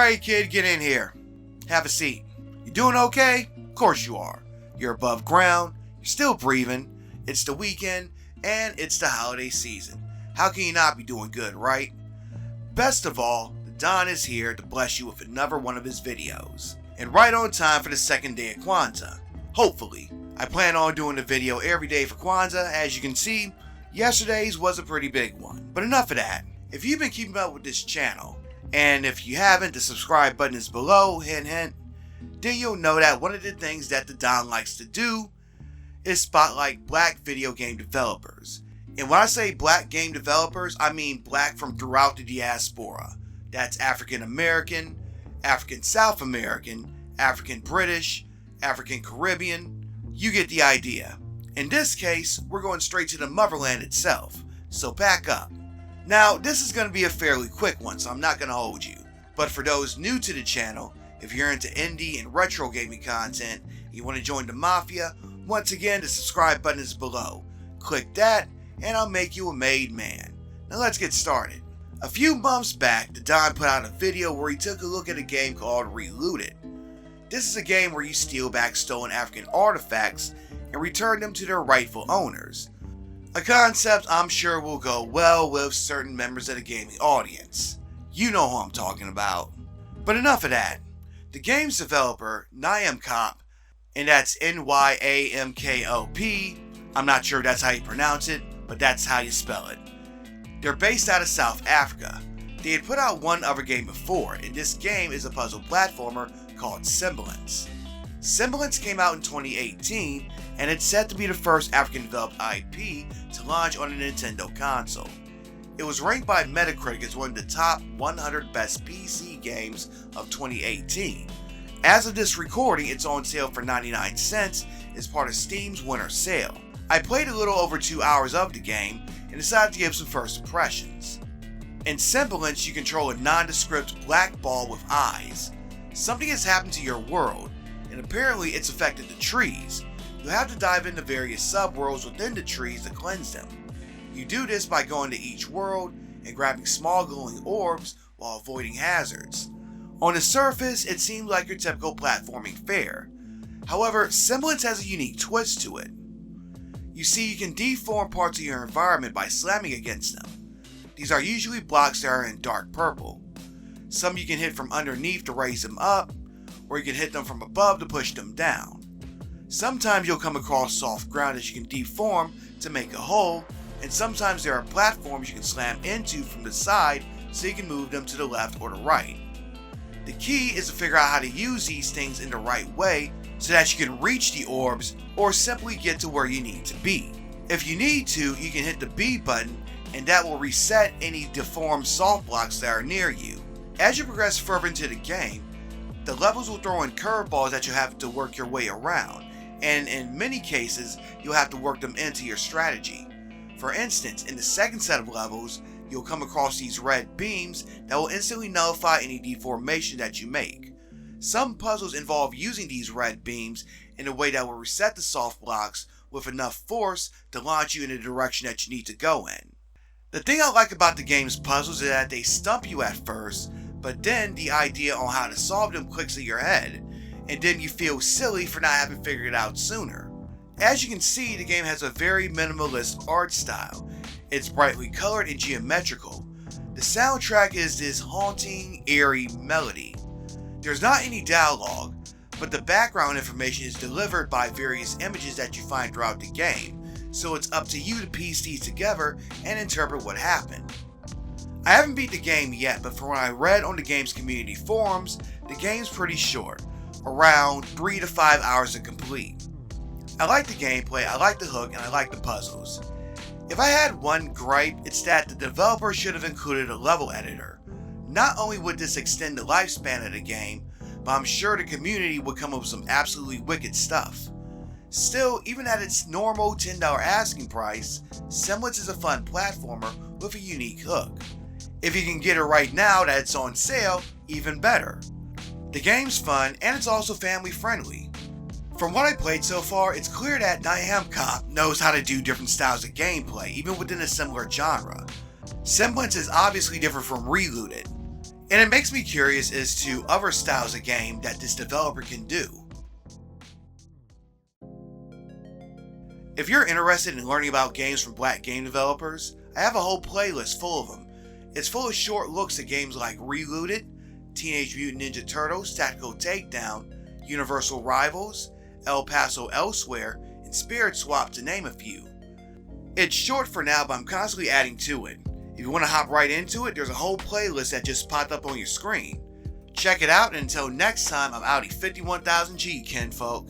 Alright kid, get in here. Have a seat. You doing okay? Of course you are. You're above ground, you're still breathing, it's the weekend, and it's the holiday season. How can you not be doing good, right? Best of all, the Don is here to bless you with another one of his videos. And right on time for the second day of Kwanzaa. Hopefully. I plan on doing a video every day for Kwanzaa. As you can see, yesterday's was a pretty big one. But enough of that. If you've been keeping up with this channel, and if you haven't, the subscribe button is below, hint hint, then you'll know that one of the things that the Don likes to do is spotlight black video game developers. And when I say black game developers, I mean black from throughout the diaspora. That's African American, African South American, African British, African Caribbean. You get the idea. In this case, we're going straight to the motherland itself, so back up. Now, this is going to be a fairly quick one, so I'm not going to hold you. But for those new to the channel, if you're into indie and retro gaming content, and you want to join the mafia, once again, the subscribe button is below. Click that, and I'll make you a made man. Now let's get started. A few months back, the Don put out a video where he took a look at a game called Relooted. This is a game where you steal back stolen African artifacts and return them to their rightful owners. A concept I'm sure will go well with certain members of the gaming audience. You know who I'm talking about. But enough of that. The game's developer, Nyamkop, and that's Nyamkop, I'm not sure that's how you pronounce it, but that's how you spell it. They're based out of South Africa. They had put out one other game before, and this game is a puzzle platformer called Semblance. Semblance came out in 2018, and it's set to be the first African-developed IP to launch on a Nintendo console. It was ranked by Metacritic as one of the top 100 best PC games of 2018. As of this recording, it's on sale for 99 cents as part of Steam's winter sale. I played a little over 2 hours of the game and decided to give some first impressions. In Semblance, you control a nondescript black ball with eyes. Something has happened to your world, and apparently it's affected the trees. You'll have to dive into various subworlds within the trees to cleanse them. You do this by going to each world and grabbing small glowing orbs while avoiding hazards. On the surface, it seems like your typical platforming fare. However, Semblance has a unique twist to it. You see, you can deform parts of your environment by slamming against them. These are usually blocks that are in dark purple. Some you can hit from underneath to raise them up, or you can hit them from above to push them down. Sometimes you'll come across soft ground that you can deform to make a hole, and sometimes there are platforms you can slam into from the side so you can move them to the left or the right. The key is to figure out how to use these things in the right way so that you can reach the orbs or simply get to where you need to be. If you need to, you can hit the B button and that will reset any deformed soft blocks that are near you. As you progress further into the game, the levels will throw in curveballs that you have to work your way around, and in many cases, you'll have to work them into your strategy. For instance, in the second set of levels, you'll come across these red beams that will instantly nullify any deformation that you make. Some puzzles involve using these red beams in a way that will reset the soft blocks with enough force to launch you in the direction that you need to go in. The thing I like about the game's puzzles is that they stump you at first, but then the idea on how to solve them clicks in your head, and then you feel silly for not having figured it out sooner. As you can see, the game has a very minimalist art style. It's brightly colored and geometrical. The soundtrack is this haunting, eerie melody. There's not any dialogue, but the background information is delivered by various images that you find throughout the game, so it's up to you to piece these together and interpret what happened. I haven't beat the game yet, but from what I read on the game's community forums, the game's pretty short, around 3 to 5 hours to complete. I like the gameplay, I like the hook, and I like the puzzles. If I had one gripe, it's that the developer should have included a level editor. Not only would this extend the lifespan of the game, but I'm sure the community would come up with some absolutely wicked stuff. Still, even at its normal $10 asking price, Semblance is a fun platformer with a unique hook. If you can get it right now that it's on sale, even better. The game's fun and it's also family friendly. From what I played so far, it's clear that Nyamkop knows how to do different styles of gameplay, even within a similar genre. Semblance is obviously different from Relooted. And it makes me curious as to other styles of game that this developer can do. If you're interested in learning about games from Black game developers, I have a whole playlist full of them. It's full of short looks at games like Relooted, Teenage Mutant Ninja Turtles, Tactical Takedown, Universal Rivals, El Paso Elsewhere, and Spirit Swap, to name a few. It's short for now, but I'm constantly adding to it. If you want to hop right into it, there's a whole playlist that just popped up on your screen. Check it out, and until next time, I'm Audi 51,000G, kinfolk.